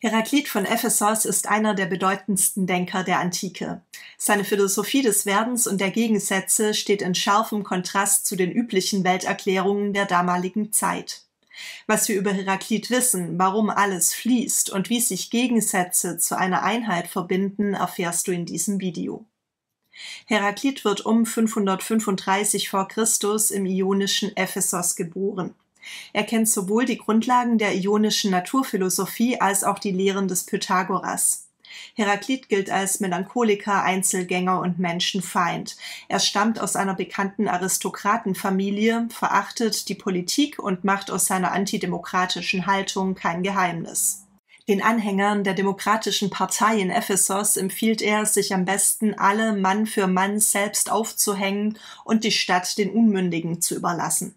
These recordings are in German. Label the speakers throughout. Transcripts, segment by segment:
Speaker 1: Heraklit von Ephesos ist einer der bedeutendsten Denker der Antike. Seine Philosophie des Werdens und der Gegensätze steht in scharfem Kontrast zu den üblichen Welterklärungen der damaligen Zeit. Was wir über Heraklit wissen, warum alles fließt und wie sich Gegensätze zu einer Einheit verbinden, erfährst du in diesem Video. Heraklit wird um 535 v. Chr. im ionischen Ephesos geboren. Er kennt sowohl die Grundlagen der ionischen Naturphilosophie als auch die Lehren des Pythagoras. Heraklit gilt als Melancholiker, Einzelgänger und Menschenfeind. Er stammt aus einer bekannten Aristokratenfamilie, verachtet die Politik und macht aus seiner antidemokratischen Haltung kein Geheimnis. Den Anhängern der Demokratischen Partei in Ephesos empfiehlt er, sich am besten alle Mann für Mann selbst aufzuhängen und die Stadt den Unmündigen zu überlassen.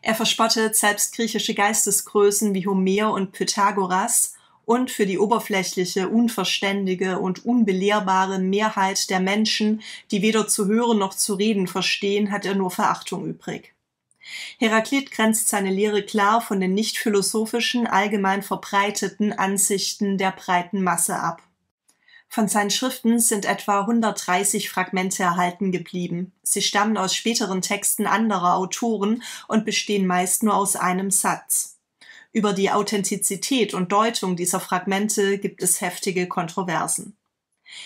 Speaker 1: Er verspottet selbst griechische Geistesgrößen wie Homer und Pythagoras und für die oberflächliche, unverständige und unbelehrbare Mehrheit der Menschen, die weder zu hören noch zu reden verstehen, hat er nur Verachtung übrig. Heraklit grenzt seine Lehre klar von den nicht philosophischen, allgemein verbreiteten Ansichten der breiten Masse ab. Von seinen Schriften sind etwa 130 Fragmente erhalten geblieben. Sie stammen aus späteren Texten anderer Autoren und bestehen meist nur aus einem Satz. Über die Authentizität und Deutung dieser Fragmente gibt es heftige Kontroversen.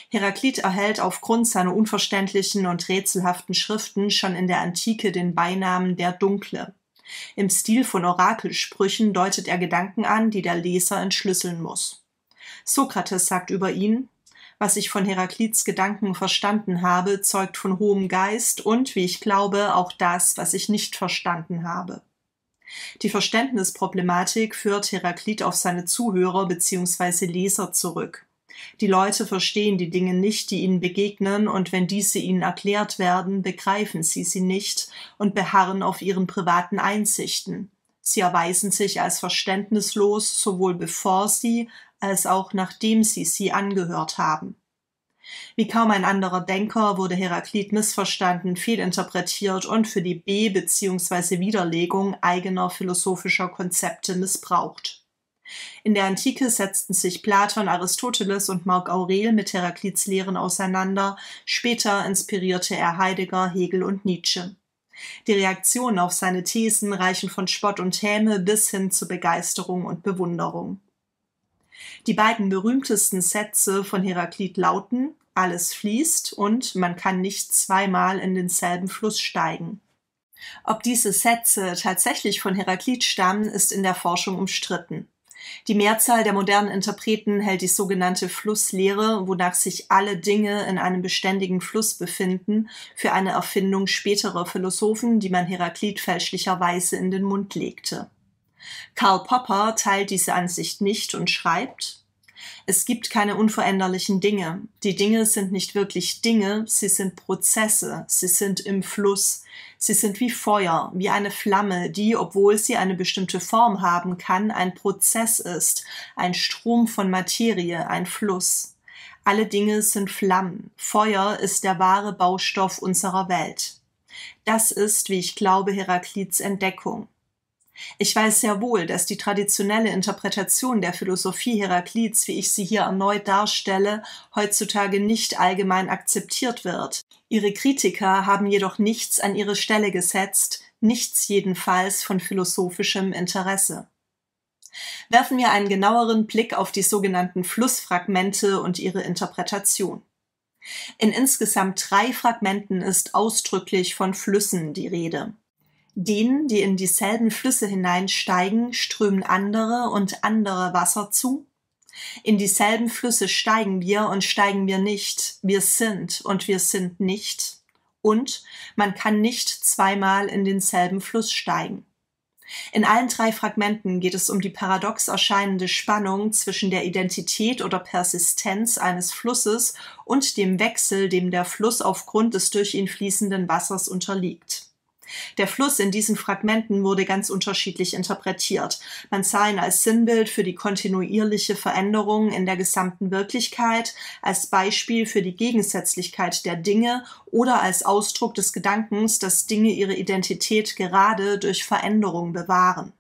Speaker 1: Heraklit erhält aufgrund seiner unverständlichen und rätselhaften Schriften schon in der Antike den Beinamen der Dunkle. Im Stil von Orakelsprüchen deutet er Gedanken an, die der Leser entschlüsseln muss. Sokrates sagt über ihn: Was ich von Heraklits Gedanken verstanden habe, zeugt von hohem Geist und, wie ich glaube, auch das, was ich nicht verstanden habe. Die Verständnisproblematik führt Heraklit auf seine Zuhörer bzw. Leser zurück. Die Leute verstehen die Dinge nicht, die ihnen begegnen, und wenn diese ihnen erklärt werden, begreifen sie nicht und beharren auf ihren privaten Einsichten. Sie erweisen sich als verständnislos, sowohl bevor sie als auch nachdem sie angehört haben. Wie kaum ein anderer Denker wurde Heraklit missverstanden, fehlinterpretiert und für die Be- bzw. Widerlegung eigener philosophischer Konzepte missbraucht. In der Antike setzten sich Platon, Aristoteles und Marc Aurel mit Heraklits Lehren auseinander, später inspirierte er Heidegger, Hegel und Nietzsche. Die Reaktionen auf seine Thesen reichen von Spott und Häme bis hin zu Begeisterung und Bewunderung. Die beiden berühmtesten Sätze von Heraklit lauten: Alles fließt und man kann nicht zweimal in denselben Fluss steigen. Ob diese Sätze tatsächlich von Heraklit stammen, ist in der Forschung umstritten. Die Mehrzahl der modernen Interpreten hält die sogenannte Flusslehre, wonach sich alle Dinge in einem beständigen Fluss befinden, für eine Erfindung späterer Philosophen, die man Heraklit fälschlicherweise in den Mund legte. Karl Popper teilt diese Ansicht nicht und schreibt: Es gibt keine unveränderlichen Dinge. Die Dinge sind nicht wirklich Dinge, sie sind Prozesse, sie sind im Fluss. Sie sind wie Feuer, wie eine Flamme, die, obwohl sie eine bestimmte Form haben kann, ein Prozess ist, ein Strom von Materie, ein Fluss. Alle Dinge sind Flammen. Feuer ist der wahre Baustoff unserer Welt. Das ist, wie ich glaube, Heraklits Entdeckung. Ich weiß sehr wohl, dass die traditionelle Interpretation der Philosophie Heraklits, wie ich sie hier erneut darstelle, heutzutage nicht allgemein akzeptiert wird. Ihre Kritiker haben jedoch nichts an ihre Stelle gesetzt, nichts jedenfalls von philosophischem Interesse. Werfen wir einen genaueren Blick auf die sogenannten Flussfragmente und ihre Interpretation. In insgesamt 3 Fragmenten ist ausdrücklich von Flüssen die Rede. Denen, die in dieselben Flüsse hineinsteigen, strömen andere und andere Wasser zu. In dieselben Flüsse steigen wir und steigen wir nicht. Wir sind und wir sind nicht. Und man kann nicht zweimal in denselben Fluss steigen. In allen 3 Fragmenten geht es um die paradox erscheinende Spannung zwischen der Identität oder Persistenz eines Flusses und dem Wechsel, dem der Fluss aufgrund des durch ihn fließenden Wassers unterliegt. Der Fluss in diesen Fragmenten wurde ganz unterschiedlich interpretiert. Man sah ihn als Sinnbild für die kontinuierliche Veränderung in der gesamten Wirklichkeit, als Beispiel für die Gegensätzlichkeit der Dinge oder als Ausdruck des Gedankens, dass Dinge ihre Identität gerade durch Veränderung bewahren.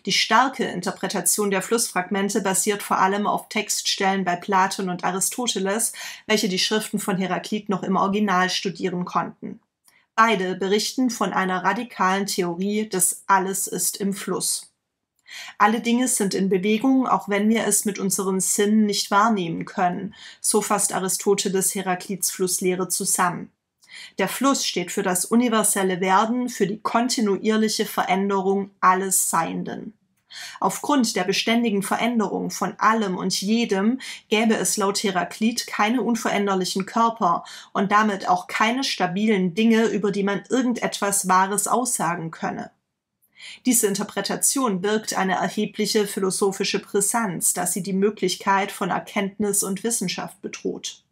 Speaker 1: Die starke Interpretation der Flussfragmente basiert vor allem auf Textstellen bei Platon und Aristoteles, welche die Schriften von Heraklit noch im Original studieren konnten. Beide berichten von einer radikalen Theorie des Alles ist im Fluss. Alle Dinge sind in Bewegung, auch wenn wir es mit unseren Sinnen nicht wahrnehmen können, so fasst Aristoteles Heraklits Flusslehre zusammen. Der Fluss steht für das universelle Werden, für die kontinuierliche Veränderung alles Seienden. Aufgrund der beständigen Veränderung von allem und jedem gäbe es laut Heraklit keine unveränderlichen Körper und damit auch keine stabilen Dinge, über die man irgendetwas Wahres aussagen könne. Diese Interpretation birgt eine erhebliche philosophische Brisanz, da sie die Möglichkeit von Erkenntnis und Wissenschaft bedroht.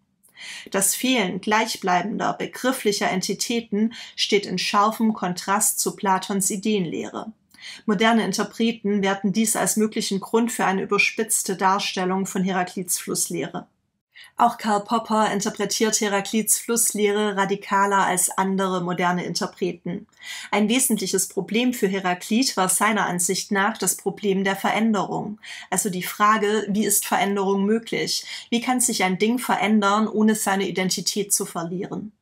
Speaker 1: Das Fehlen gleichbleibender, begrifflicher Entitäten steht in scharfem Kontrast zu Platons Ideenlehre. Moderne Interpreten werten dies als möglichen Grund für eine überspitzte Darstellung von Heraklits Flusslehre. Auch Karl Popper interpretiert Heraklits Flusslehre radikaler als andere moderne Interpreten. Ein wesentliches Problem für Heraklit war seiner Ansicht nach das Problem der Veränderung, also die Frage, wie ist Veränderung möglich? Wie kann sich ein Ding verändern, ohne seine Identität zu verlieren?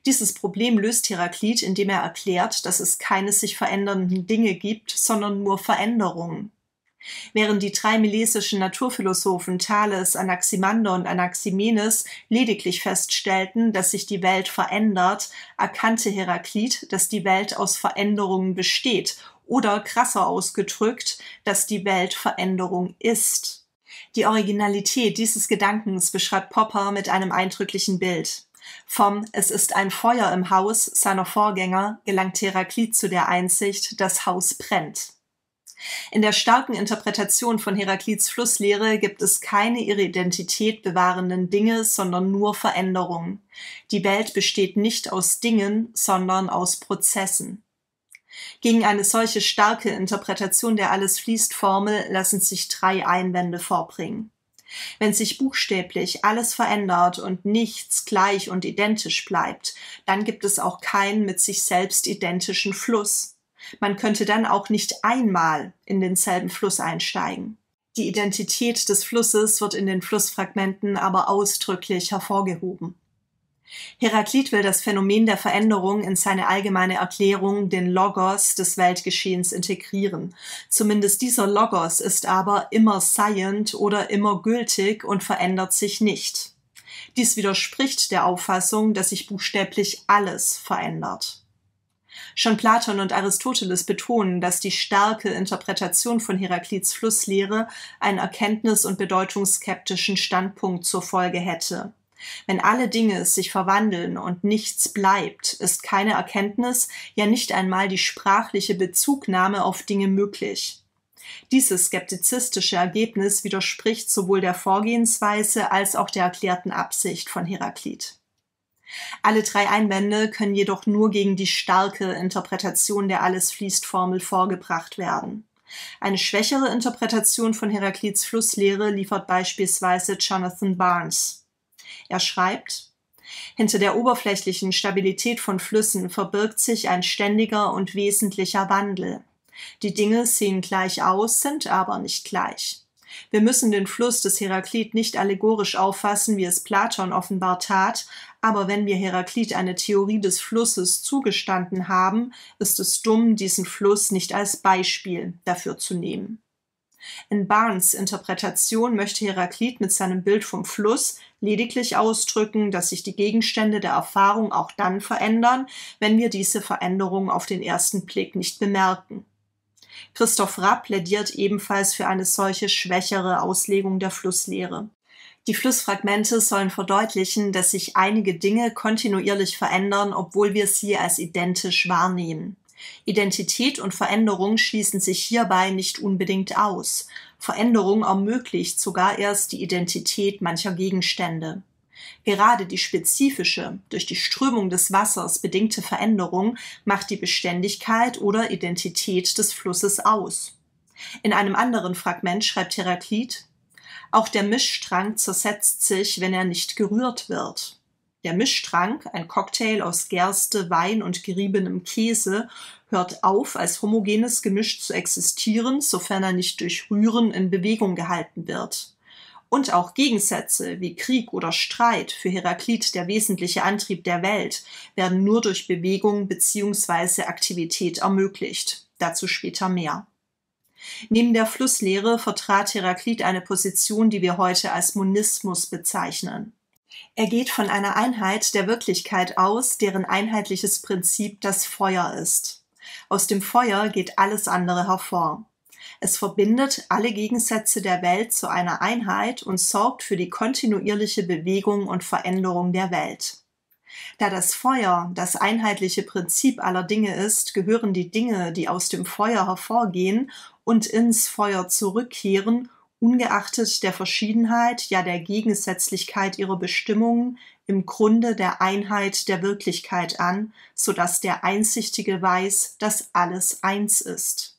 Speaker 1: Dieses Problem löst Heraklit, indem er erklärt, dass es keine sich verändernden Dinge gibt, sondern nur Veränderungen. Während die drei milesischen Naturphilosophen Thales, Anaximander und Anaximenes lediglich feststellten, dass sich die Welt verändert, erkannte Heraklit, dass die Welt aus Veränderungen besteht oder krasser ausgedrückt, dass die Welt Veränderung ist. Die Originalität dieses Gedankens beschreibt Popper mit einem eindrücklichen Bild. Vom »Es ist ein Feuer im Haus« seiner Vorgänger gelangt Heraklit zu der Einsicht, das Haus brennt. In der starken Interpretation von Heraklits Flusslehre gibt es keine ihre Identität bewahrenden Dinge, sondern nur Veränderungen. Die Welt besteht nicht aus Dingen, sondern aus Prozessen. Gegen eine solche starke Interpretation der Alles-fließt-Formel lassen sich 3 Einwände vorbringen. Wenn sich buchstäblich alles verändert und nichts gleich und identisch bleibt, dann gibt es auch keinen mit sich selbst identischen Fluss. Man könnte dann auch nicht einmal in denselben Fluss einsteigen. Die Identität des Flusses wird in den Flussfragmenten aber ausdrücklich hervorgehoben. Heraklit will das Phänomen der Veränderung in seine allgemeine Erklärung, den Logos des Weltgeschehens, integrieren. Zumindest dieser Logos ist aber immer seiend oder immer gültig und verändert sich nicht. Dies widerspricht der Auffassung, dass sich buchstäblich alles verändert. Schon Platon und Aristoteles betonen, dass die starke Interpretation von Heraklits Flusslehre einen erkenntnis- und bedeutungsskeptischen Standpunkt zur Folge hätte. Wenn alle Dinge sich verwandeln und nichts bleibt, ist keine Erkenntnis, ja nicht einmal die sprachliche Bezugnahme auf Dinge möglich. Dieses skeptizistische Ergebnis widerspricht sowohl der Vorgehensweise als auch der erklärten Absicht von Heraklit. Alle 3 Einwände können jedoch nur gegen die starke Interpretation der Alles-fließt-Formel vorgebracht werden. Eine schwächere Interpretation von Heraklits Flusslehre liefert beispielsweise Jonathan Barnes. Er schreibt: Hinter der oberflächlichen Stabilität von Flüssen verbirgt sich ein ständiger und wesentlicher Wandel. Die Dinge sehen gleich aus, sind aber nicht gleich. Wir müssen den Fluss des Heraklit nicht allegorisch auffassen, wie es Platon offenbar tat, aber wenn wir Heraklit eine Theorie des Flusses zugestanden haben, ist es dumm, diesen Fluss nicht als Beispiel dafür zu nehmen. In Barnes' Interpretation möchte Heraklit mit seinem Bild vom Fluss lediglich ausdrücken, dass sich die Gegenstände der Erfahrung auch dann verändern, wenn wir diese Veränderung auf den ersten Blick nicht bemerken. Christoph Rapp plädiert ebenfalls für eine solche schwächere Auslegung der Flusslehre. Die Flussfragmente sollen verdeutlichen, dass sich einige Dinge kontinuierlich verändern, obwohl wir sie als identisch wahrnehmen. Identität und Veränderung schließen sich hierbei nicht unbedingt aus. Veränderung ermöglicht sogar erst die Identität mancher Gegenstände. Gerade die spezifische, durch die Strömung des Wassers bedingte Veränderung macht die Beständigkeit oder Identität des Flusses aus. In einem anderen Fragment schreibt Heraklit: Auch der Mischstrang zersetzt sich, wenn er nicht gerührt wird. Der Mischtrank, ein Cocktail aus Gerste, Wein und geriebenem Käse, hört auf, als homogenes Gemisch zu existieren, sofern er nicht durch Rühren in Bewegung gehalten wird. Und auch Gegensätze wie Krieg oder Streit, für Heraklit der wesentliche Antrieb der Welt, werden nur durch Bewegung bzw. Aktivität ermöglicht. Dazu später mehr. Neben der Flusslehre vertrat Heraklit eine Position, die wir heute als Monismus bezeichnen. Er geht von einer Einheit der Wirklichkeit aus, deren einheitliches Prinzip das Feuer ist. Aus dem Feuer geht alles andere hervor. Es verbindet alle Gegensätze der Welt zu einer Einheit und sorgt für die kontinuierliche Bewegung und Veränderung der Welt. Da das Feuer das einheitliche Prinzip aller Dinge ist, gehören die Dinge, die aus dem Feuer hervorgehen und ins Feuer zurückkehren, ungeachtet der Verschiedenheit, ja der Gegensätzlichkeit ihrer Bestimmungen, im Grunde der Einheit der Wirklichkeit an, so dass der Einsichtige weiß, dass alles eins ist.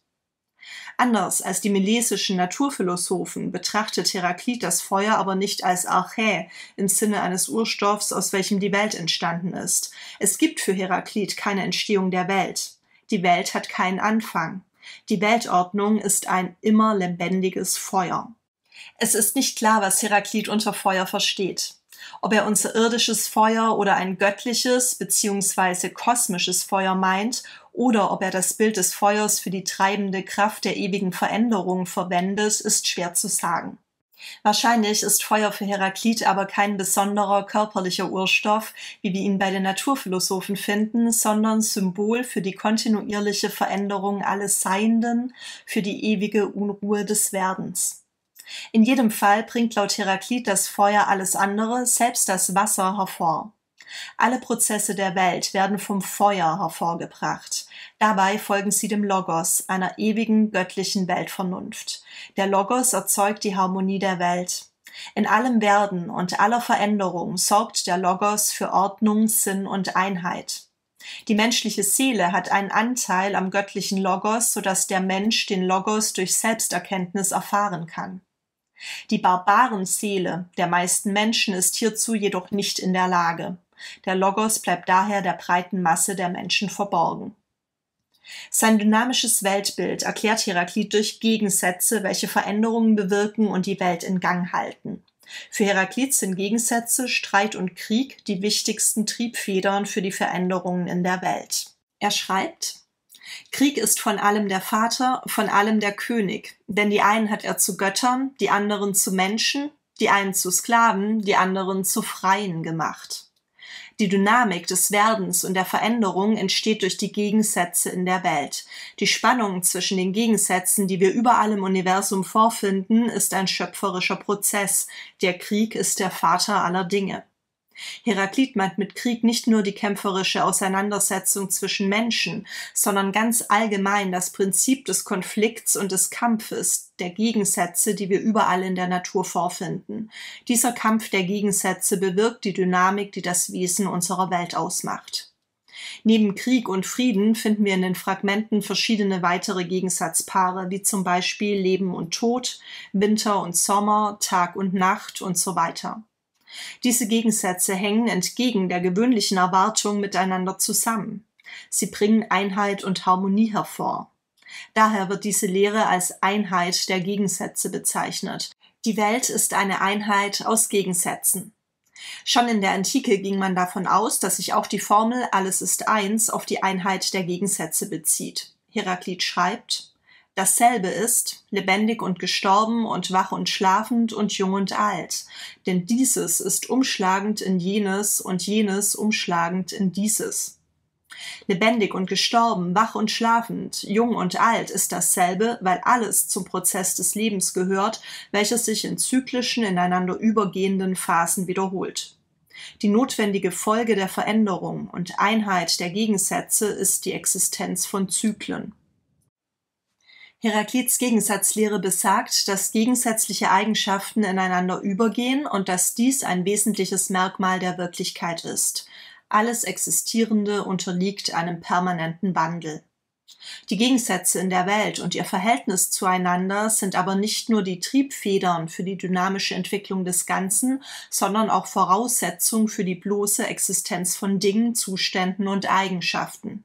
Speaker 1: Anders als die milesischen Naturphilosophen betrachtet Heraklit das Feuer aber nicht als Archä im Sinne eines Urstoffs, aus welchem die Welt entstanden ist. Es gibt für Heraklit keine Entstehung der Welt. Die Welt hat keinen Anfang. Die Weltordnung ist ein immer lebendiges Feuer. Es ist nicht klar, was Heraklit unter Feuer versteht. Ob er unser irdisches Feuer oder ein göttliches bzw. kosmisches Feuer meint oder ob er das Bild des Feuers für die treibende Kraft der ewigen Veränderung verwendet, ist schwer zu sagen. Wahrscheinlich ist Feuer für Heraklit aber kein besonderer körperlicher Urstoff, wie wir ihn bei den Naturphilosophen finden, sondern Symbol für die kontinuierliche Veränderung alles Seienden, für die ewige Unruhe des Werdens. In jedem Fall bringt laut Heraklit das Feuer alles andere, selbst das Wasser, hervor. Alle Prozesse der Welt werden vom Feuer hervorgebracht. Dabei folgen sie dem Logos, einer ewigen göttlichen Weltvernunft. Der Logos erzeugt die Harmonie der Welt. In allem Werden und aller Veränderung sorgt der Logos für Ordnung, Sinn und Einheit. Die menschliche Seele hat einen Anteil am göttlichen Logos, sodass der Mensch den Logos durch Selbsterkenntnis erfahren kann. Die Barbarenseele der meisten Menschen ist hierzu jedoch nicht in der Lage. Der Logos bleibt daher der breiten Masse der Menschen verborgen. Sein dynamisches Weltbild erklärt Heraklit durch Gegensätze, welche Veränderungen bewirken und die Welt in Gang halten. Für Heraklit sind Gegensätze, Streit und Krieg die wichtigsten Triebfedern für die Veränderungen in der Welt. Er schreibt: Krieg ist von allem der Vater, von allem der König, denn die einen hat er zu Göttern, die anderen zu Menschen, die einen zu Sklaven, die anderen zu Freien gemacht. Die Dynamik des Werdens und der Veränderung entsteht durch die Gegensätze in der Welt. Die Spannung zwischen den Gegensätzen, die wir überall im Universum vorfinden, ist ein schöpferischer Prozess. Der Krieg ist der Vater aller Dinge. Heraklit meint mit Krieg nicht nur die kämpferische Auseinandersetzung zwischen Menschen, sondern ganz allgemein das Prinzip des Konflikts und des Kampfes, der Gegensätze, die wir überall in der Natur vorfinden. Dieser Kampf der Gegensätze bewirkt die Dynamik, die das Wesen unserer Welt ausmacht. Neben Krieg und Frieden finden wir in den Fragmenten verschiedene weitere Gegensatzpaare, wie zum Beispiel Leben und Tod, Winter und Sommer, Tag und Nacht und so weiter. Diese Gegensätze hängen entgegen der gewöhnlichen Erwartung miteinander zusammen. Sie bringen Einheit und Harmonie hervor. Daher wird diese Lehre als Einheit der Gegensätze bezeichnet. Die Welt ist eine Einheit aus Gegensätzen. Schon in der Antike ging man davon aus, dass sich auch die Formel Alles ist eins auf die Einheit der Gegensätze bezieht. Heraklit schreibt: Dasselbe ist, lebendig und gestorben und wach und schlafend und jung und alt. Denn dieses ist umschlagend in jenes und jenes umschlagend in dieses. Lebendig und gestorben, wach und schlafend, jung und alt ist dasselbe, weil alles zum Prozess des Lebens gehört, welches sich in zyklischen, ineinander übergehenden Phasen wiederholt. Die notwendige Folge der Veränderung und Einheit der Gegensätze ist die Existenz von Zyklen. Heraklits Gegensatzlehre besagt, dass gegensätzliche Eigenschaften ineinander übergehen und dass dies ein wesentliches Merkmal der Wirklichkeit ist. Alles Existierende unterliegt einem permanenten Wandel. Die Gegensätze in der Welt und ihr Verhältnis zueinander sind aber nicht nur die Triebfedern für die dynamische Entwicklung des Ganzen, sondern auch Voraussetzung für die bloße Existenz von Dingen, Zuständen und Eigenschaften.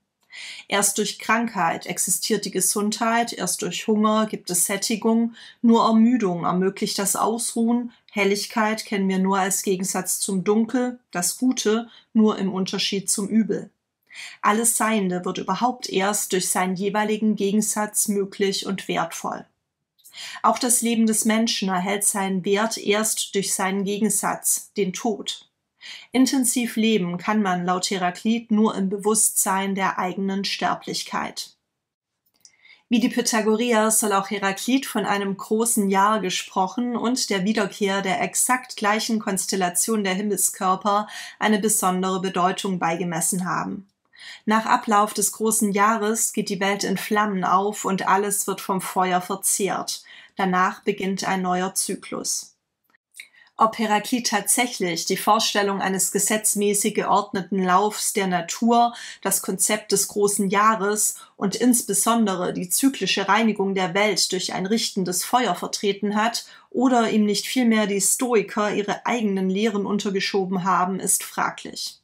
Speaker 1: Erst durch Krankheit existiert die Gesundheit, erst durch Hunger gibt es Sättigung, nur Ermüdung ermöglicht das Ausruhen, Helligkeit kennen wir nur als Gegensatz zum Dunkel, das Gute nur im Unterschied zum Übel. Alles Seiende wird überhaupt erst durch seinen jeweiligen Gegensatz möglich und wertvoll. Auch das Leben des Menschen erhält seinen Wert erst durch seinen Gegensatz, den Tod. Intensiv leben kann man laut Heraklit nur im Bewusstsein der eigenen Sterblichkeit. Wie die Pythagoreer soll auch Heraklit von einem großen Jahr gesprochen und der Wiederkehr der exakt gleichen Konstellation der Himmelskörper eine besondere Bedeutung beigemessen haben. Nach Ablauf des großen Jahres geht die Welt in Flammen auf und alles wird vom Feuer verzehrt. Danach beginnt ein neuer Zyklus. Ob Heraklit tatsächlich die Vorstellung eines gesetzmäßig geordneten Laufs der Natur, das Konzept des großen Jahres und insbesondere die zyklische Reinigung der Welt durch ein richtendes Feuer vertreten hat oder ihm nicht vielmehr die Stoiker ihre eigenen Lehren untergeschoben haben, ist fraglich.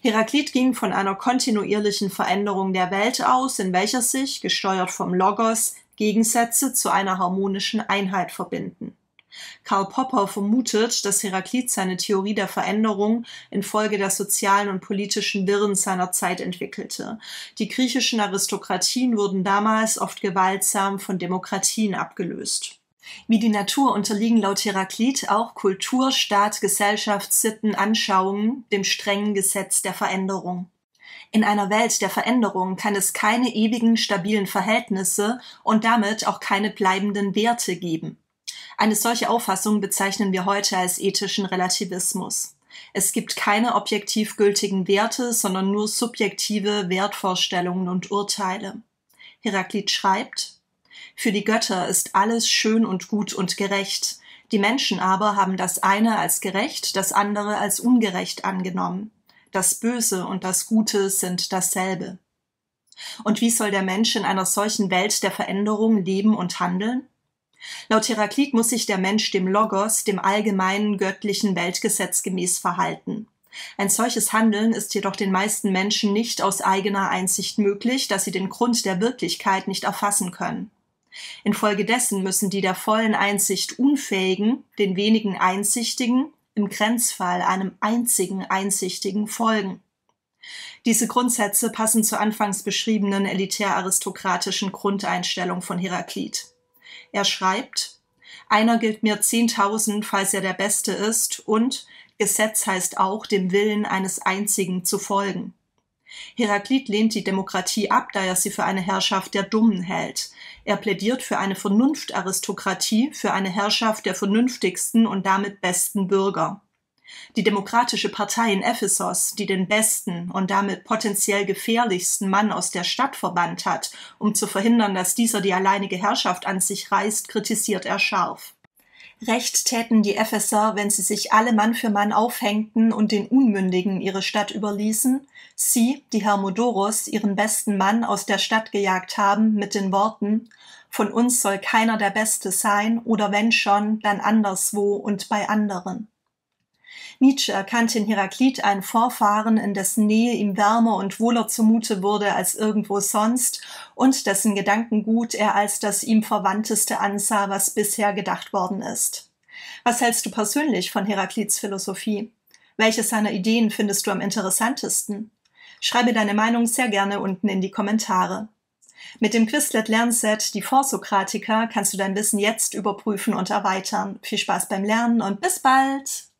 Speaker 1: Heraklit ging von einer kontinuierlichen Veränderung der Welt aus, in welcher sich, gesteuert vom Logos, Gegensätze zu einer harmonischen Einheit verbinden. Karl Popper vermutet, dass Heraklit seine Theorie der Veränderung infolge der sozialen und politischen Wirren seiner Zeit entwickelte. Die griechischen Aristokratien wurden damals oft gewaltsam von Demokratien abgelöst. Wie die Natur unterliegen laut Heraklit auch Kultur, Staat, Gesellschaft, Sitten, Anschauungen dem strengen Gesetz der Veränderung. In einer Welt der Veränderung kann es keine ewigen, stabilen Verhältnisse und damit auch keine bleibenden Werte geben. Eine solche Auffassung bezeichnen wir heute als ethischen Relativismus. Es gibt keine objektiv gültigen Werte, sondern nur subjektive Wertvorstellungen und Urteile. Heraklit schreibt: Für die Götter ist alles schön und gut und gerecht. Die Menschen aber haben das eine als gerecht, das andere als ungerecht angenommen. Das Böse und das Gute sind dasselbe. Und wie soll der Mensch in einer solchen Welt der Veränderung leben und handeln? Laut Heraklit muss sich der Mensch dem Logos, dem allgemeinen göttlichen Weltgesetz gemäß verhalten. Ein solches Handeln ist jedoch den meisten Menschen nicht aus eigener Einsicht möglich, da sie den Grund der Wirklichkeit nicht erfassen können. Infolgedessen müssen die der vollen Einsicht Unfähigen, den wenigen Einsichtigen, im Grenzfall einem einzigen Einsichtigen folgen. Diese Grundsätze passen zur anfangs beschriebenen elitär-aristokratischen Grundeinstellung von Heraklit. Er schreibt: Einer gilt mir 10.000, falls er der Beste ist, und Gesetz heißt auch, dem Willen eines Einzigen zu folgen. Heraklit lehnt die Demokratie ab, da er sie für eine Herrschaft der Dummen hält. Er plädiert für eine Vernunftaristokratie, für eine Herrschaft der vernünftigsten und damit besten Bürger. Die Demokratische Partei in Ephesos, die den besten und damit potenziell gefährlichsten Mann aus der Stadt verbannt hat, um zu verhindern, dass dieser die alleinige Herrschaft an sich reißt, kritisiert er scharf. Recht täten die Epheser, wenn sie sich alle Mann für Mann aufhängten und den Unmündigen ihre Stadt überließen, sie, die Hermodoros, ihren besten Mann aus der Stadt gejagt haben, mit den Worten: Von uns soll keiner der Beste sein, oder wenn schon, dann anderswo und bei anderen. Nietzsche erkannte in Heraklit einen Vorfahren, in dessen Nähe ihm wärmer und wohler zumute wurde als irgendwo sonst und dessen Gedankengut er als das ihm Verwandteste ansah, was bisher gedacht worden ist. Was hältst du persönlich von Heraklits Philosophie? Welche seiner Ideen findest du am interessantesten? Schreibe deine Meinung sehr gerne unten in die Kommentare. Mit dem Quizlet-Lernset Die Vorsokratiker kannst du dein Wissen jetzt überprüfen und erweitern. Viel Spaß beim Lernen und bis bald!